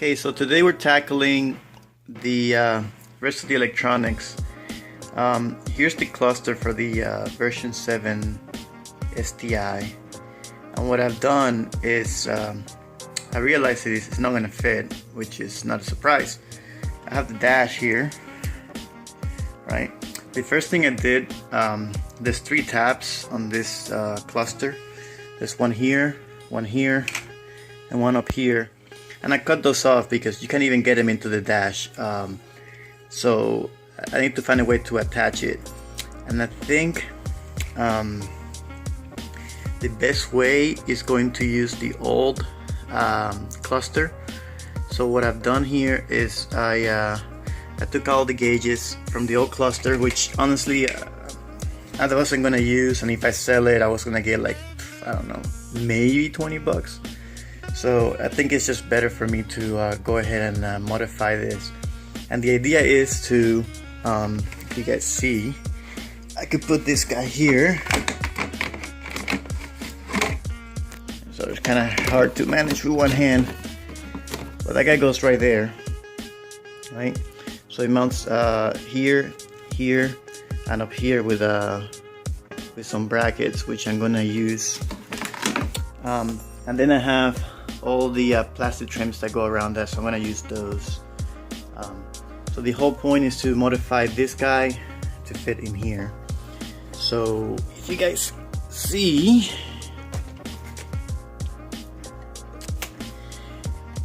Okay, so today we're tackling the rest of the electronics. Here's the cluster for the version 7 STI, and what I've done is I realized that it's not going to fit, which is not a surprise. I have the dash here, right? The first thing I did, there's 3 tabs on this cluster. There's one here, and one up here. And I cut those off because you can't even get them into the dash. So I need to find a way to attach it. And I think the best way is going to use the old cluster. So what I've done here is I took all the gauges from the old cluster, which honestly I wasn't gonna use, and if I sell it I was gonna get like, I don't know, maybe 20 bucks. So I think it's just better for me to go ahead and modify this. And the idea is to, if you guys see, I could put this guy here. So it's kind of hard to manage with one hand, but that guy goes right there, right? So it mounts here, here, and up here with some brackets, which I'm gonna use. And then I have all the plastic trims that go around that, so I'm gonna use those. So the whole point is to modify this guy to fit in here. So if you guys see,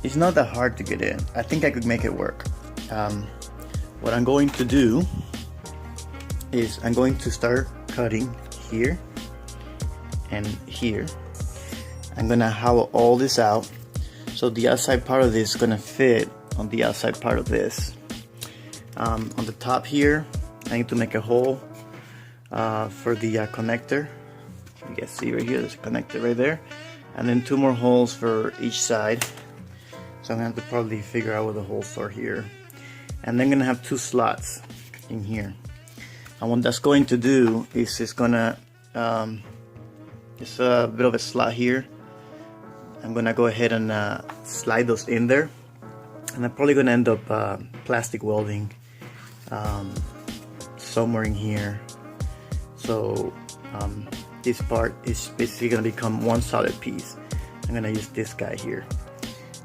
it's not that hard to get in. I think I could make it work. What I'm going to do is I'm going to start cutting here and here. I'm gonna hollow all this out, so the outside part of this is gonna fit on the outside part of this. On the top here, I need to make a hole for the connector. You guys see right here, there's a connector right there, and then 2 more holes for each side. So I'm gonna have to probably figure out where the holes are here, and then I'm gonna have 2 slots in here. And what that's going to do is it's gonna it's a bit of a slot here. I'm gonna go ahead and slide those in there, and I'm probably gonna end up plastic welding somewhere in here. So this part is basically gonna become one solid piece. I'm gonna use this guy here.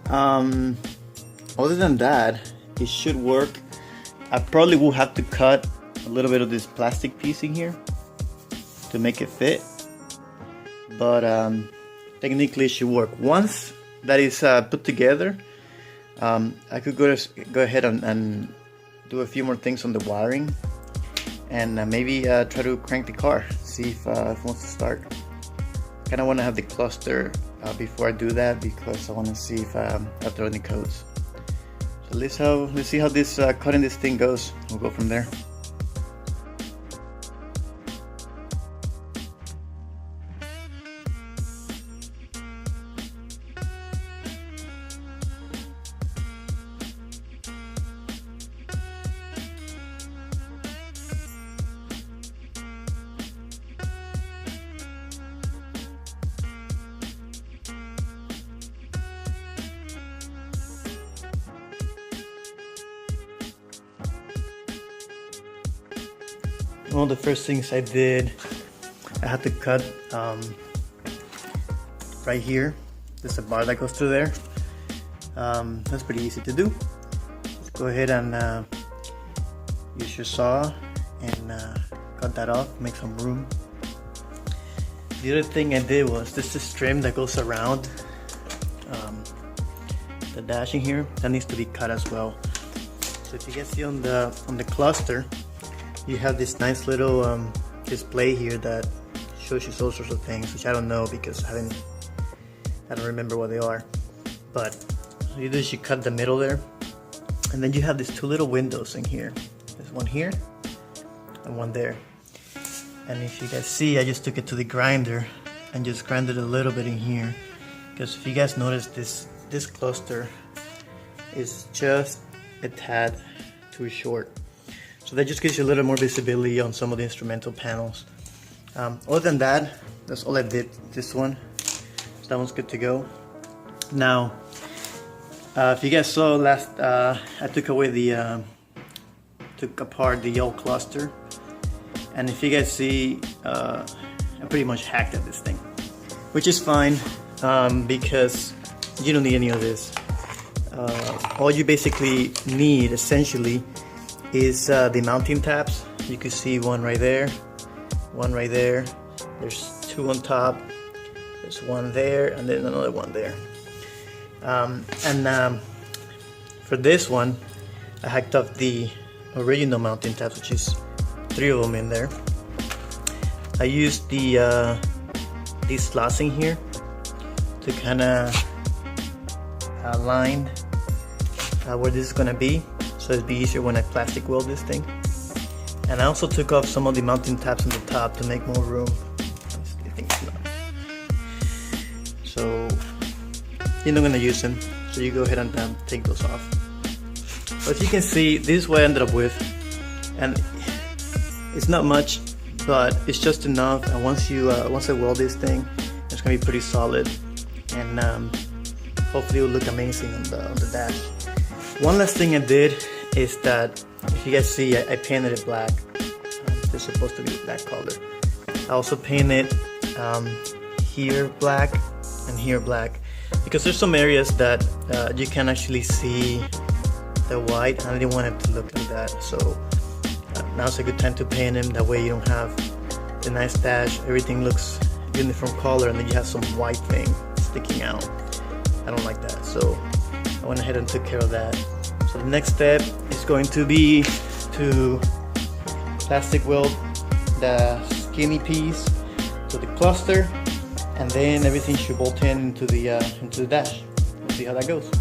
Other than that, it should work. I probably will have to cut a little bit of this plastic piece in here to make it fit, but technically it should work. Once that is put together, I could go ahead and do a few more things on the wiring, and maybe try to crank the car, see if it wants to start. Kind of want to have the cluster before I do that, because I want to see if I throw any codes. So let's see how this cutting this thing goes. We'll go from there. One of the first things I did, I had to cut right here. There's a bar that goes through there. That's pretty easy to do. Just go ahead and use your saw and cut that off, make some room. The other thing I did was this trim that goes around the dashing here, that needs to be cut as well. So if you guys see on the cluster, you have this nice little display here that shows you all sorts of things, which I don't know because I don't remember what they are. But you do is you cut the middle there, and then you have these 2 little windows in here. There's one here and one there. And if you guys see, I just took it to the grinder and just grinded a little bit in here, because if you guys notice, this cluster is just a tad too short. So that just gives you a little more visibility on some of the instrumental panels. Other than that, that's all I did. This one, so that one's good to go. Now, If you guys saw last, I took apart the old cluster, and if you guys see, I pretty much hacked at this thing, which is fine because you don't need any of this. All you basically need essentially is the mounting tabs. You can see one right there, one right there. There's two on top. There's one there, and then another one there. For this one, I hacked up the original mounting tabs, which is 3 of them in there. I used the these slots in here to kind of align where this is gonna be, so it'd be easier when I plastic weld this thing. And I also took off some of the mounting tabs on the top to make more room. I think it's not. So you're not gonna use them, so you go ahead and take those off. But you can see, this is what I ended up with, and it's not much, but it's just enough. And once I weld this thing, it's gonna be pretty solid, and hopefully it will look amazing on the dash. One last thing I did is that, if you guys see, I painted it black. It's supposed to be black color. I also painted here black and here black, because there's some areas that you can actually see the white, and I didn't want it to look like that. So now's a good time to paint them. That way you don't have the nice dash, everything looks uniform color, and then you have some white thing sticking out. I don't like that, so I went ahead and took care of that. So the next step is going to be to plastic weld the skinny piece to the cluster, and then everything should bolt in into the dash. We'll see how that goes.